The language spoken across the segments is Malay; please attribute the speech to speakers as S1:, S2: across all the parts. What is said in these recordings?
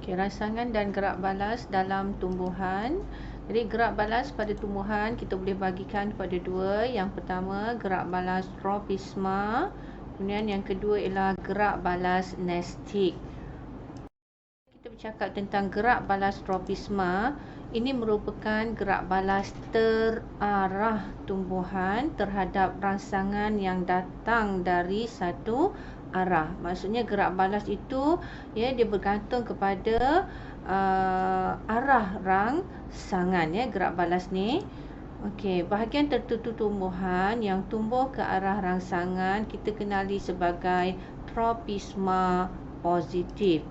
S1: Okay, rangsangan dan gerak balas dalam tumbuhan. Jadi gerak balas pada tumbuhan kita boleh bagikan kepada dua. Yang pertama gerak balas tropisma, kemudian yang kedua ialah gerak balas nestik. Kita bercakap tentang gerak balas tropisma. Ini merupakan gerak balas terarah tumbuhan terhadap rangsangan yang datang dari satu arah. Maksudnya gerak balas itu dia bergantung kepada arah rangsangan gerak balas ni. Okey, bahagian tertentu tumbuhan yang tumbuh ke arah rangsangan kita kenali sebagai tropisma positif.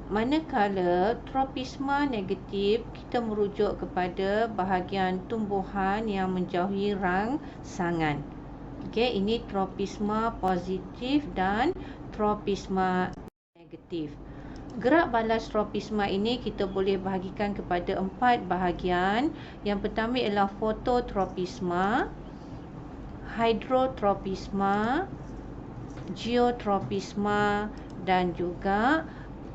S1: Manakala tropisma negatif kita merujuk kepada bahagian tumbuhan yang menjauhi rangsangan. Okey, ini tropisma positif dan tropisma negatif. Gerak balas tropisma ini kita boleh bahagikan kepada 4 bahagian. Yang pertama ialah fototropisma, hidrotropisma, geotropisma dan juga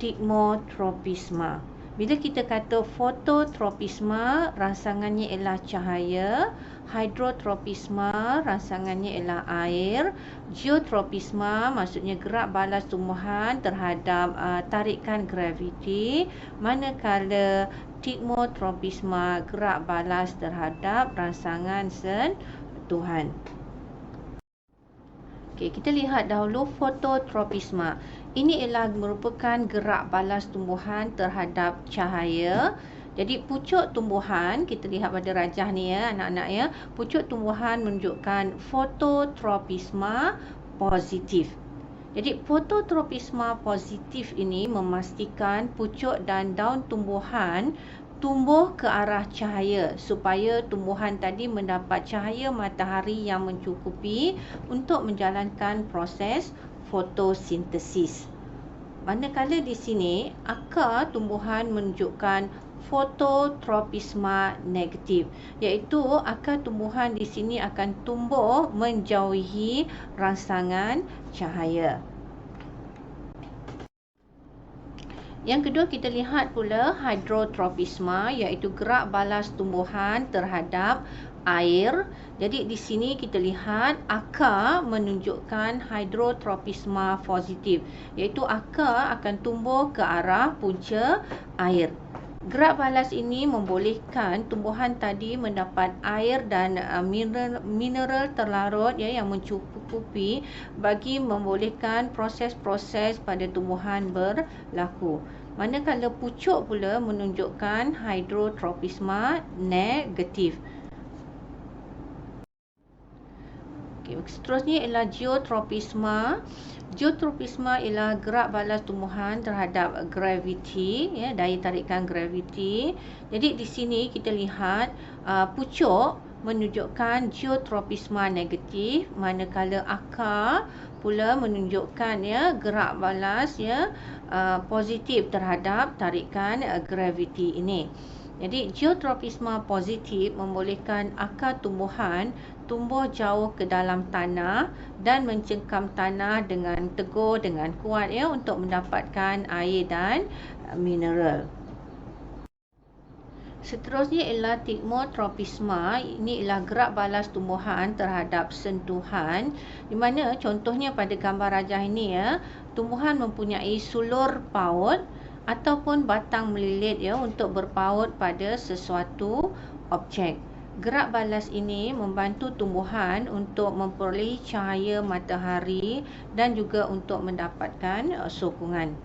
S1: stigmotropisma. Bila kita kata fototropisma, rangsangannya ialah cahaya. Hidrotropisma, rangsangannya ialah air. Geotropisma, maksudnya gerak balas tumbuhan terhadap tarikan graviti. Manakala stigmotropisma, gerak balas terhadap rangsangan sentuhan. Okey, kita lihat dahulu fototropisma. Ini ialah merupakan gerak balas tumbuhan terhadap cahaya. Jadi pucuk tumbuhan, kita lihat pada rajah ni anak-anak pucuk tumbuhan menunjukkan fototropisma positif. Jadi fototropisma positif ini memastikan pucuk dan daun tumbuhan tumbuh ke arah cahaya supaya tumbuhan tadi mendapat cahaya matahari yang mencukupi untuk menjalankan proses fotosintesis. Manakala di sini akar tumbuhan menunjukkan fototropisma negatif, iaitu akar tumbuhan di sini akan tumbuh menjauhi rangsangan cahaya. Yang kedua kita lihat pula hidrotropisma, iaitu gerak balas tumbuhan terhadap air. Jadi di sini kita lihat akar menunjukkan hidrotropisma positif, iaitu akar akan tumbuh ke arah punca air. Gerak balas ini membolehkan tumbuhan tadi mendapat air dan mineral terlarut yang mencukupi bagi membolehkan proses-proses pada tumbuhan berlaku. Manakala pucuk pula menunjukkan hidrotropisma negatif. Seterusnya ialah geotropisma. Geotropisma ialah gerak balas tumbuhan terhadap graviti, daya tarikan graviti. Jadi di sini kita lihat pucuk menunjukkan geotropisma negatif, manakala akar pula menunjukkan gerak balas positif terhadap tarikan graviti ini. Jadi geotropisma positif membolehkan akar tumbuhan tumbuh jauh ke dalam tanah dan mencengkam tanah dengan teguh, dengan kuat untuk mendapatkan air dan mineral. Seterusnya ialah stigmotropisma. Ini ialah gerak balas tumbuhan terhadap sentuhan, di mana contohnya pada gambar rajah ini tumbuhan mempunyai sulur paut ataupun batang melilit untuk berpaut pada sesuatu objek. Gerak balas ini membantu tumbuhan untuk memperolehi cahaya matahari dan juga untuk mendapatkan sokongan.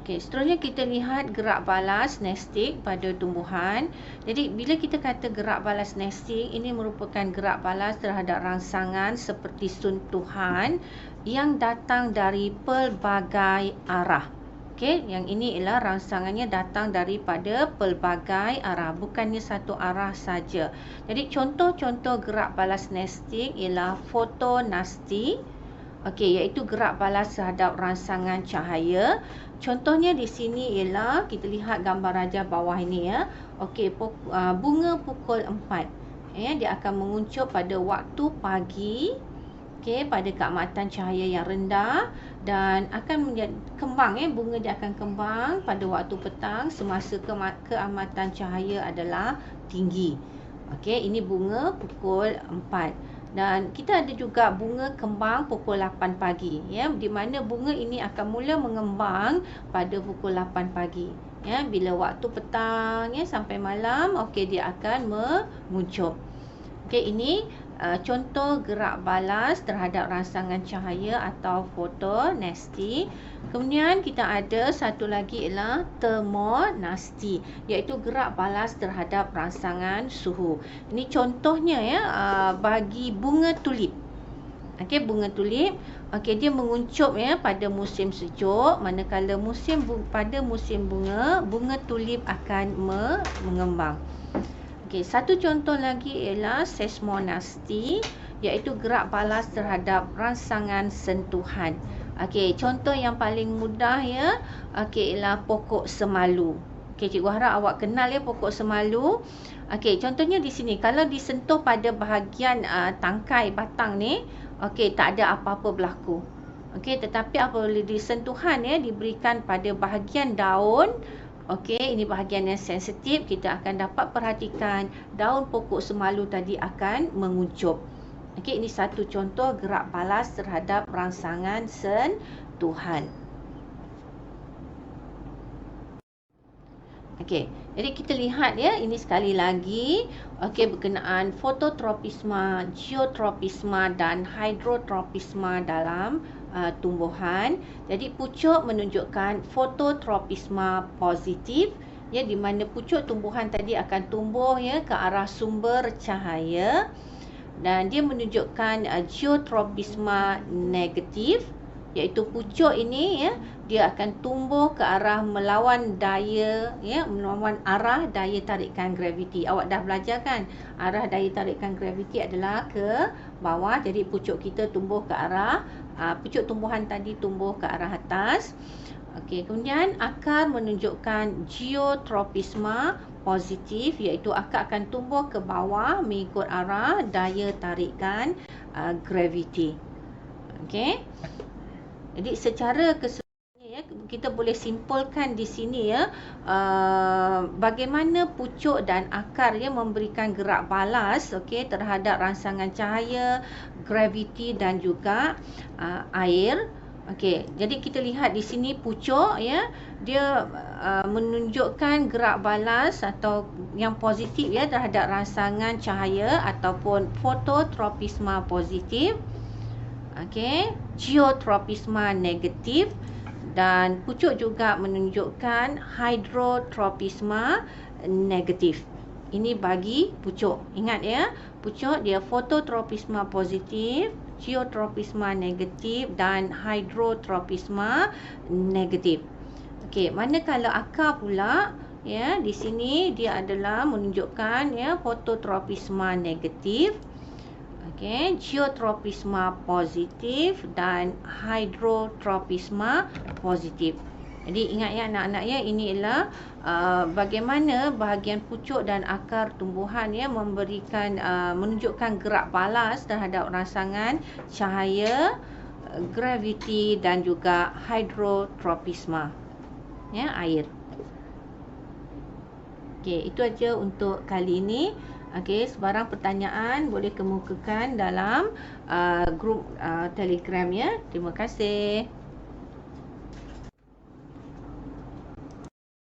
S1: Okey, seterusnya kita lihat gerak balas nestik pada tumbuhan. Jadi bila kita kata gerak balas nestik, ini merupakan gerak balas terhadap rangsangan seperti sentuhan yang datang dari pelbagai arah. Okey, yang ini ialah rangsangannya datang daripada pelbagai arah, bukannya satu arah saja. Jadi contoh-contoh gerak balas nestik ialah fotonasti. Okey, iaitu gerak balas terhadap rangsangan cahaya. Contohnya di sini ialah kita lihat gambar rajah bawah ini Okey, bunga pukul 4. Dia akan menguncup pada waktu pagi okey, pada keamatan cahaya yang rendah dan akan menjadi kembang bunga dia akan kembang pada waktu petang semasa keamatan cahaya adalah tinggi. Okey, ini bunga pukul 4. Dan kita ada juga bunga kembang pukul 8 pagi di mana bunga ini akan mula mengembang pada pukul 8 pagi. Bila waktu petang sampai malam, okey, dia akan menguncup. Okey, ini contoh gerak balas terhadap rangsangan cahaya atau fotonasti. Kemudian kita ada satu lagi ialah termonasti, iaitu gerak balas terhadap rangsangan suhu. Ini contohnya bagi bunga tulip. Okey, bunga tulip, okey, dia menguncup pada musim sejuk, manakala pada musim bunga tulip akan mengembang. Okey, satu contoh lagi ialah seismonasti, iaitu gerak balas terhadap rangsangan sentuhan. Okey, contoh yang paling mudah okey, ialah pokok semalu. Okey, cikgu harap awak kenal pokok semalu. Okey, contohnya di sini kalau disentuh pada bahagian tangkai batang ni, okey, tak ada apa-apa berlaku. Okey, tetapi apabila disentuhan diberikan pada bahagian daun, okey, ini bahagian yang sensitif, kita akan dapat perhatikan daun pokok semalu tadi akan menguncup. Okey, ini satu contoh gerak balas terhadap rangsangan sentuhan. Okey, jadi kita lihat ini sekali lagi, okey, berkenaan fototropisma, geotropisma dan hidrotropisma dalam tumbuhan. Jadi pucuk menunjukkan fototropisma positif, di mana pucuk tumbuhan tadi akan tumbuh ke arah sumber cahaya, dan dia menunjukkan geotropisma negatif, iaitu pucuk ini dia akan tumbuh ke arah melawan arah daya tarikan graviti. Awak dah belajar kan, arah daya tarikan graviti adalah ke bawah, jadi pucuk kita tumbuh ke arah pucuk tumbuhan tadi tumbuh ke arah atas. Okey, kemudian akar menunjukkan geotropisma positif, iaitu akar akan tumbuh ke bawah mengikut arah daya tarikan graviti. Okey, jadi secara keseluruhannya kita boleh simpulkan di sini bagaimana pucuk dan akar memberikan gerak balas terhadap rangsangan cahaya, graviti dan juga air. Okey, jadi kita lihat di sini pucuk dia menunjukkan gerak balas atau yang positif terhadap rangsangan cahaya ataupun fototropisma positif. Okey, geotropisma negatif, dan pucuk juga menunjukkan hidrotropisma negatif. Ini bagi pucuk. Ingat pucuk dia fototropisma positif, geotropisma negatif dan hidrotropisma negatif. Okey, manakala akar pula di sini dia adalah menunjukkan fototropisma negatif. Okey, geotropisma positif dan hidrotropisma positif. Jadi ingat anak-anak ini ialah bagaimana bahagian pucuk dan akar tumbuhan memberikan menunjukkan gerak balas terhadap rangsangan cahaya, graviti dan juga hidrotropisma air. Okey, itu aja untuk kali ini. Okey, sebarang pertanyaan boleh kemukakan dalam grup Telegram Terima kasih.